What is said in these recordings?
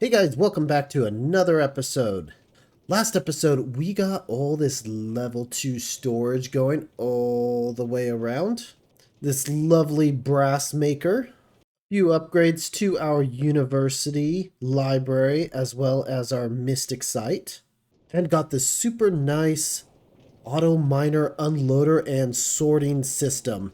Hey guys, welcome back to another episode. Last episode, we got all this level 2 storage going all the way around. This lovely brass maker. Few upgrades to our university library as well as our mystic site. And got this super nice auto miner unloader and sorting system.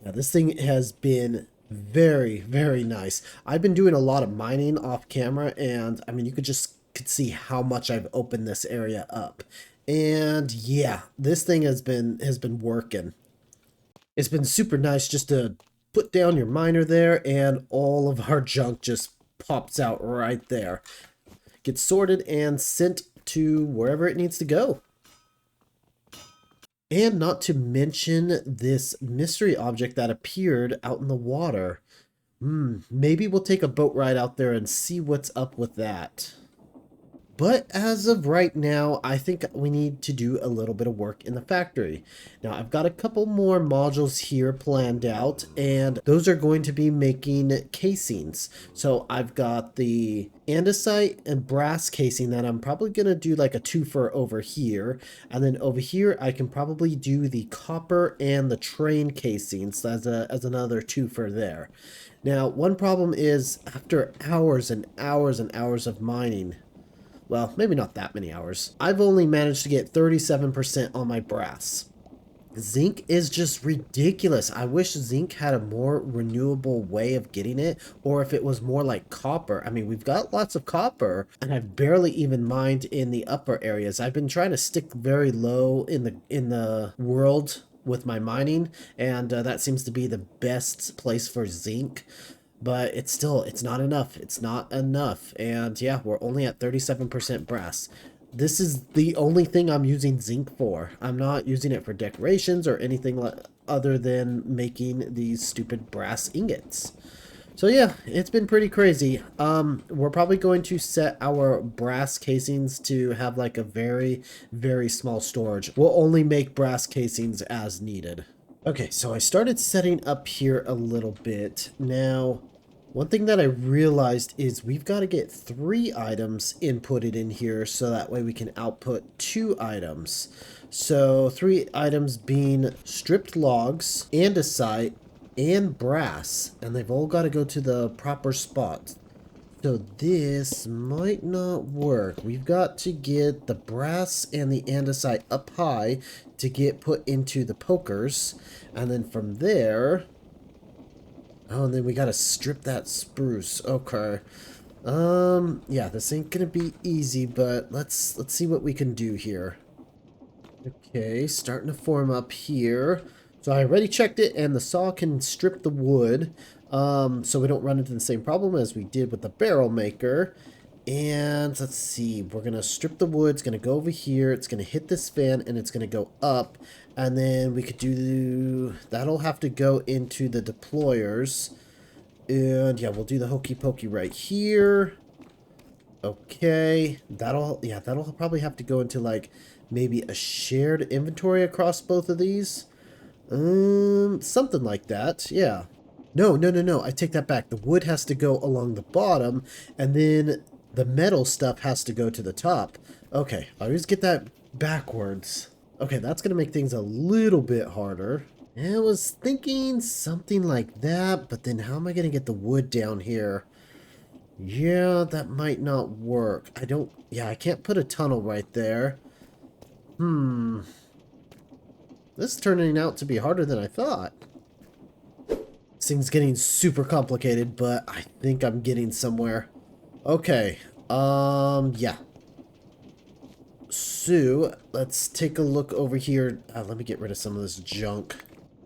Now this thing has been very nice. I've been doing a lot of mining off camera, and I mean you could see how much I've opened this area up. And yeah, this thing has been working. It's been super nice just to put down your miner there and all of our junk just pops out right there. Gets sorted and sent to wherever it needs to go. And not to mention this mystery object that appeared out in the water. Maybe we'll take a boat ride out there and see what's up with that. But as of right now, I think we need to do a little bit of work in the factory. Now, I've got a couple more modules here planned out, and those are going to be making casings. So I've got the andesite and brass casing that I'm probably going to do like a twofer over here. And then over here, I can probably do the copper and the train casings as another twofer there. Now, one problem is after hours and hours and hours of mining, well, maybe not that many hours, I've only managed to get 37% on my brass. Zinc is just ridiculous. I wish zinc had a more renewable way of getting it, or if it was more like copper. I mean, we've got lots of copper, and I've barely even mined in the upper areas. I've been trying to stick very low in the world with my mining, and that seems to be the best place for zinc. But it's not enough. It's not enough. And yeah, we're only at 37% brass. This is the only thing I'm using zinc for. I'm not using it for decorations or anything other than making these stupid brass ingots. So yeah, it's been pretty crazy. We're probably going to set our brass casings to have like a very small storage. We'll only make brass casings as needed. Okay, so I started setting up here a little bit. Now, one thing that I realized is we've got to get 3 items inputted in here so that way we can output 2 items. So 3 items being stripped logs, andesite, and brass. And they've all got to go to the proper spot. So this might not work. We've got to get the brass and the andesite up high to get put into the pokers. And then from there... oh, and then we gotta strip that spruce. Okay. Yeah, this ain't gonna be easy, but let's see what we can do here. Okay, starting to form up here. So I already checked it, and the saw can strip the wood, so we don't run into the same problem as we did with the barrel maker. And let's see, we're gonna strip the wood, it's gonna go over here, it's gonna hit this fan, and it's gonna go up. And then we could do, that'll have to go into the deployers. And yeah, we'll do the hokey pokey right here. Okay, that'll probably have to go into like maybe a shared inventory across both of these. Something like that, yeah. No, I take that back. The wood has to go along the bottom, and then the metal stuff has to go to the top. Okay, I always get that backwards. Okay, that's going to make things a little bit harder. I was thinking something like that, but then how am I going to get the wood down here? Yeah, that might not work. I can't put a tunnel right there. This is turning out to be harder than I thought. This thing's getting super complicated, but I think I'm getting somewhere. Okay, yeah. So, let's take a look over here. Let me get rid of some of this junk.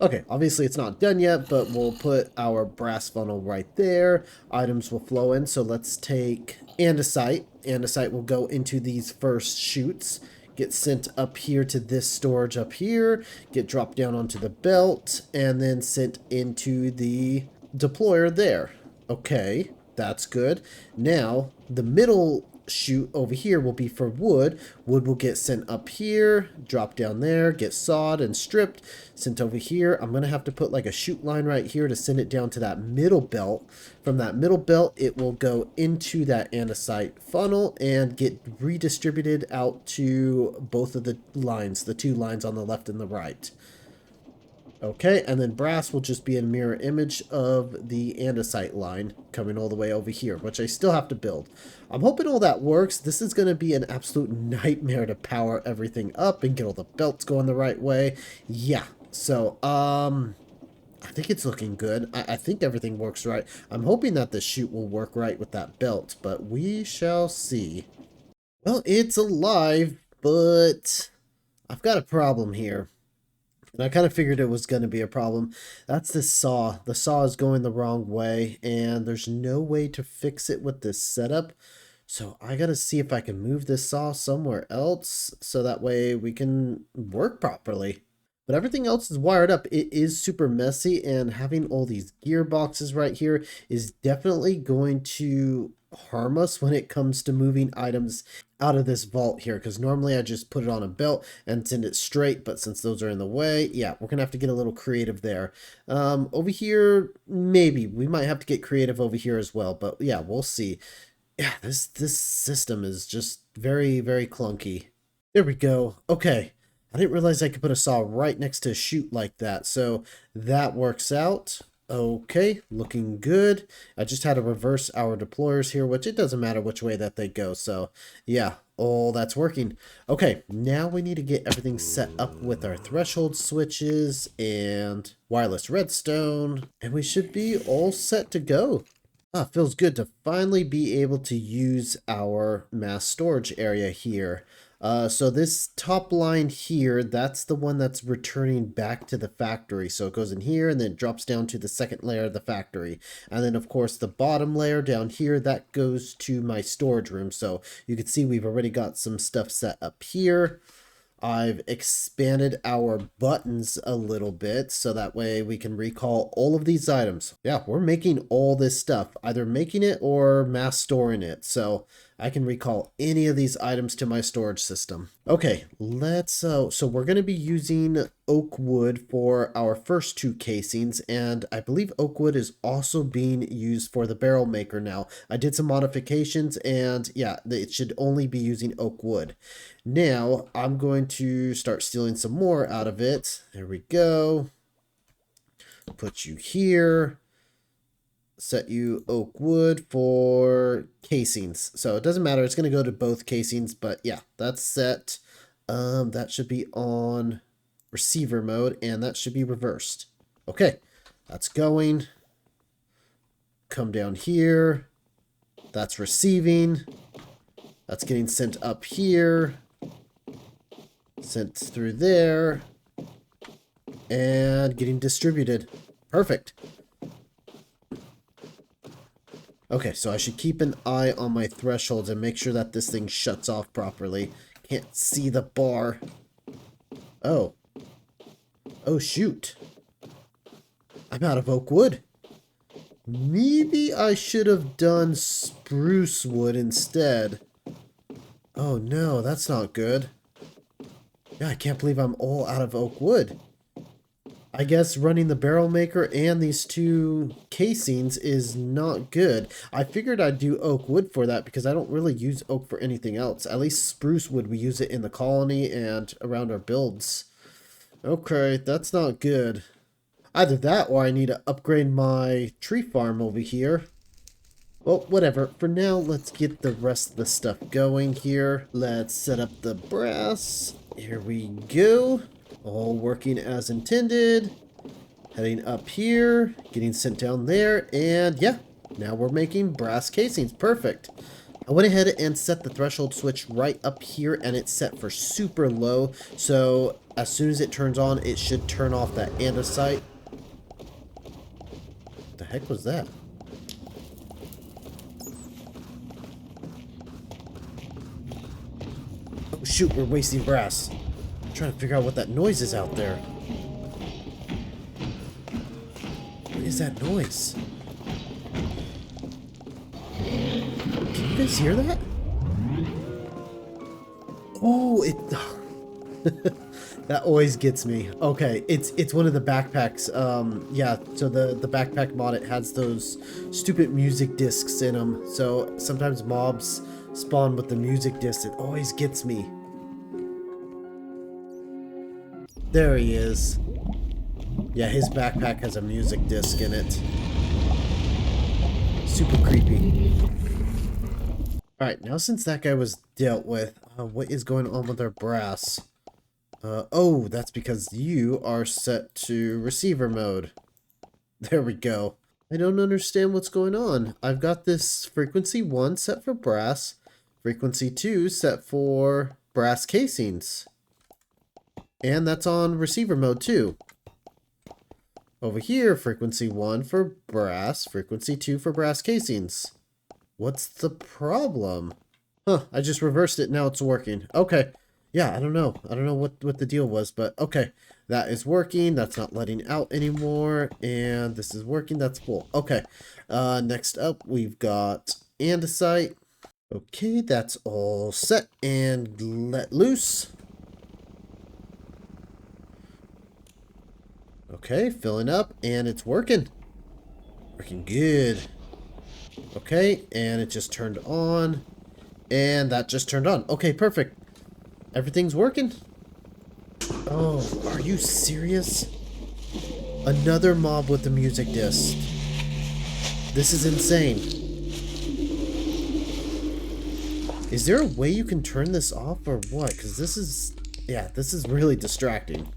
Okay, obviously it's not done yet, but we'll put our brass funnel right there. Items will flow in, so let's take andesite. Andesite will go into these first chutes, get sent up here to this storage up here, get dropped down onto the belt, and then sent into the deployer there. Okay, that's good. Now, the middle chute over here will be for wood. Wood will get sent up here, drop down there, get sawed and stripped, sent over here. I'm going to have to put like a chute line right here to send it down to that middle belt. From that middle belt, it will go into that andesite funnel and get redistributed out to both of the lines, the two lines on the left and the right. Okay, and then brass will just be a mirror image of the andesite line coming all the way over here, which I still have to build. I'm hoping all that works. This is going to be an absolute nightmare to power everything up and get all the belts going the right way. Yeah, so, I think it's looking good. I think everything works right. I'm hoping that the chute will work right with that belt, but we shall see. Well, it's alive, but I've got a problem here. And I kind of figured it was going to be a problem. That's this saw. The saw is going the wrong way, and there's no way to fix it with this setup. So I got to see if I can move this saw somewhere else so that way we can work properly. But everything else is wired up. It is super messy, and having all these gearboxes right here is definitely going to harm us when it comes to moving items out of this vault here, because normally I just put it on a belt and send it straight, but since those are in the way, yeah, we're gonna have to get a little creative there. Over here, maybe we might have to get creative over here as well, but yeah, we'll see. Yeah, this system is just very, very clunky. There we go. Okay, I didn't realize I could put a saw right next to a chute like that, so that works out. Okay, looking good. I just had to reverse our deployers here, which it doesn't matter which way that they go. So yeah, all that's working. Okay, now we need to get everything set up with our threshold switches and wireless redstone, and we should be all set to go. Ah, feels good to finally be able to use our mass storage area here. So this top line here, that's the one that's returning back to the factory. So it goes in here and then it drops down to the second layer of the factory. And then of course the bottom layer down here, that goes to my storage room. So you can see we've already got some stuff set up here. I've expanded our buttons a little bit so that way we can recall all of these items. Yeah, we're making all this stuff, either making it or mass storing it. So I can recall any of these items to my storage system. Okay, let's, so we're going to be using oak wood for our first two casings, and I believe oak wood is also being used for the barrel maker now. I did some modifications, and yeah, it should only be using oak wood. Now, I'm going to start stealing some more out of it. There we go. Put you here. Set you oak wood for casings. So it doesn't matter. It's going to go to both casings, but yeah, that's set. That should be on receiver mode, and that should be reversed. Okay, that's going. Come down here. That's receiving. That's getting sent up here. Sent through there. And getting distributed. Perfect. Okay, so I should keep an eye on my thresholds and make sure that this thing shuts off properly. Can't see the bar. Oh. Oh, shoot. I'm out of oak wood. Maybe I should have done spruce wood instead. Oh no, that's not good. Yeah, I can't believe I'm all out of oak wood. I guess running the barrel maker and these two casings is not good. I figured I'd do oak wood for that because I don't really use oak for anything else. At least spruce wood, we use it in the colony and around our builds. Okay, that's not good. Either that or I need to upgrade my tree farm over here. Well, whatever. For now, let's get the rest of the stuff going here. Let's set up the brass. Here we go. All working as intended. Heading up here, getting sent down there, and yeah, now we're making brass casings. Perfect. I went ahead and set the threshold switch right up here, and it's set for super low, so as soon as it turns on, it should turn off that andesite. What the heck was that? Oh shoot, we're wasting brass. Trying to figure out what that noise is out there. What is that noise? Can you guys hear that? Oh, it that always gets me. Okay, it's one of the backpacks. Yeah, so the backpack mod, it has those stupid music discs in them. So sometimes mobs spawn with the music disc. It always gets me. There he is. Yeah, his backpack has a music disc in it. Super creepy. Alright, now since that guy was dealt with, what is going on with our brass? Oh, that's because you are set to receiver mode. There we go. I don't understand what's going on. I've got this frequency 1 set for brass, frequency 2 set for brass casings. And that's on receiver mode too. Over here, frequency 1 for brass, frequency 2 for brass casings. What's the problem? Huh, I just reversed it, now it's working. Okay. Yeah, I don't know. I don't know what the deal was, but okay. That is working. That's not letting out anymore. And this is working. That's full. Okay. Next up, we've got andesite. Okay, that's all set and let loose. Okay, filling up, and it's working. Working good. Okay, and it just turned on. And that just turned on. Okay, perfect. Everything's working. Oh, are you serious? Another mob with the music disc. This is insane. Is there a way you can turn this off or what? Because this is... yeah, this is really distracting.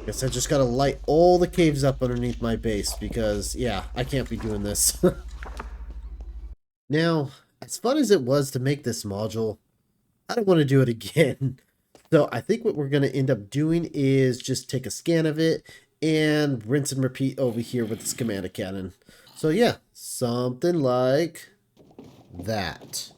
Guess I just gotta light all the caves up underneath my base because, yeah, I can't be doing this. Now, as fun as it was to make this module, I don't want to do it again. So I think what we're going to end up doing is just take a scan of it and rinse and repeat over here with the schematic cannon. So yeah, something like that.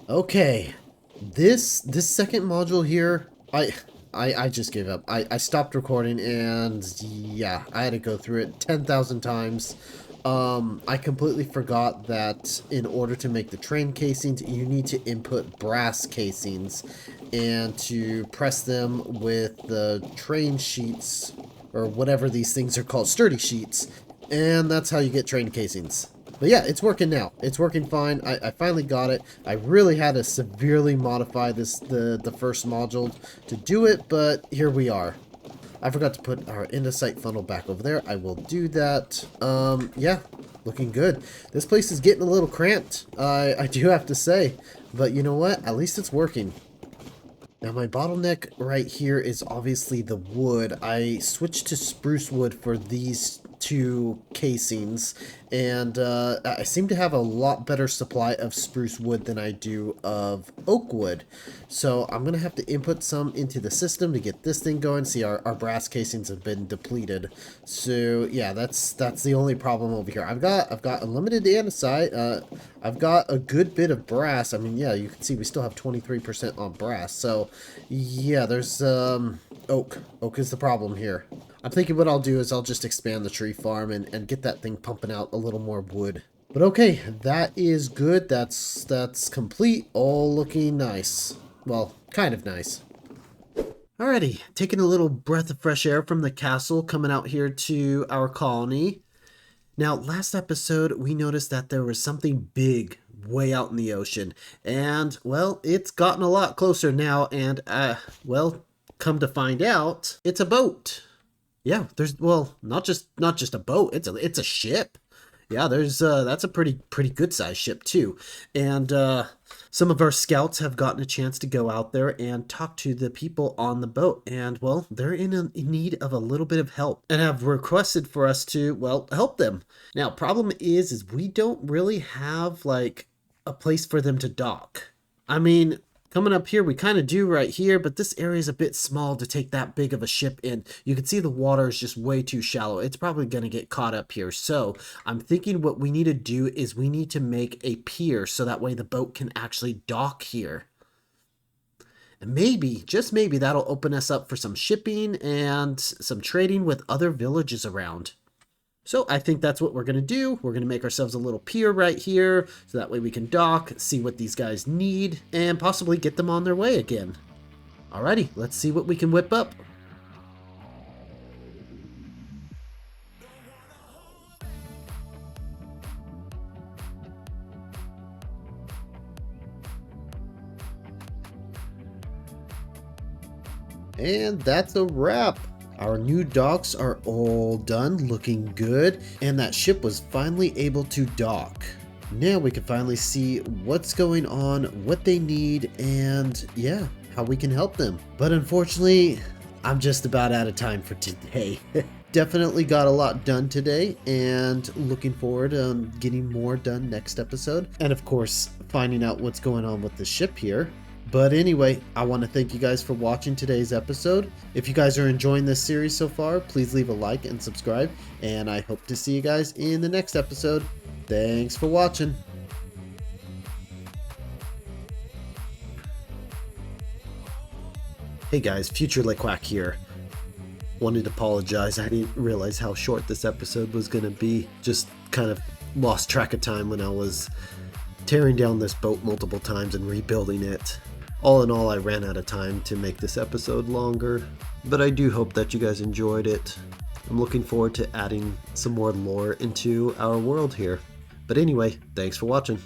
Okay, this second module here, I just gave up. I stopped recording and yeah, I had to go through it 10,000 times. I completely forgot that in order to make the train casings, you need to input brass casings and to press them with the train sheets or whatever these things are called, sturdy sheets, and that's how you get train casings. But yeah, it's working now. It's working fine. I finally got it. I really had to severely modify the first module to do it, but here we are. I forgot to put our andesite funnel back over there. I will do that. Yeah, looking good. This place is getting a little cramped, I do have to say. But you know what? At least it's working. Now my bottleneck right here is obviously the wood. I switched to spruce wood for these two casings, and I seem to have a lot better supply of spruce wood than I do of oak wood. So I'm gonna have to input some into the system to get this thing going. See, our brass casings have been depleted. So yeah, that's the only problem over here. I've got unlimited andesite. I've got a good bit of brass. I mean, yeah, you can see we still have 23% on brass. So yeah, there's oak. Oak is the problem here. I'm thinking what I'll do is I'll just expand the tree farm and get that thing pumping out a little more wood. But okay, that is good. That's complete. All looking nice. Well, kind of nice. Alrighty, taking a little breath of fresh air from the castle, coming out here to our colony. Now, last episode, we noticed that there was something big way out in the ocean. And, well, it's gotten a lot closer now. And, well, come to find out, it's a boat. Yeah, there's, well, not just a boat, it's a ship. Yeah, there's that's a pretty good sized ship too. And some of our scouts have gotten a chance to go out there and talk to the people on the boat, and well, they're in need of a little bit of help and have requested for us to, well, help them. Now, problem is we don't really have like a place for them to dock. I mean, coming up here, we kind of do right here, but this area is a bit small to take that big of a ship in. You can see the water is just way too shallow. It's probably going to get caught up here. So I'm thinking what we need to do is we need to make a pier so that way the boat can actually dock here. And maybe, just maybe, that'll open us up for some shipping and some trading with other villages around. So I think that's what we're going to do. We're going to make ourselves a little pier right here, so that way we can dock, see what these guys need, and possibly get them on their way again. Alrighty, let's see what we can whip up. And that's a wrap. Our new docks are all done, looking good, and that ship was finally able to dock. Now we can finally see what's going on, what they need, and yeah, how we can help them. But unfortunately, I'm just about out of time for today. Definitely got a lot done today, and looking forward to getting more done next episode. And of course, finding out what's going on with the ship here. But anyway, I want to thank you guys for watching today's episode. If you guys are enjoying this series so far, please leave a like and subscribe. And I hope to see you guys in the next episode. Thanks for watching. Hey guys, Future Liquack here. Wanted to apologize. I didn't realize how short this episode was going to be. Just kind of lost track of time when I was tearing down this boat multiple times and rebuilding it. All in all, I ran out of time to make this episode longer, but I do hope that you guys enjoyed it. I'm looking forward to adding some more lore into our world here. But anyway, thanks for watching.